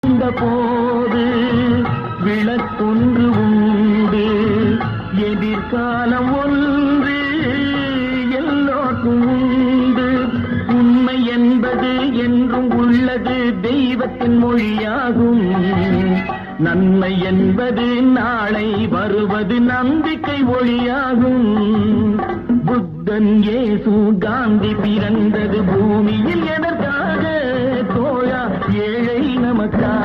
இந்த போது விளக்கொன்று உண்டு, எதிர்காலம் ஒன்று எல்லோருக்கும் உண்டு. உண்மை என்பது என்றும் உள்ளது, தெய்வத்தின் மொழியாகும். நன்மை என்பது நாளை வருவது, நம்பிக்கை ஒளியாகும். புத்தன், இயேசு, காந்தி பிறந்தது பூமியில் எதற்காக தோழா? ஏழை நமக்காக.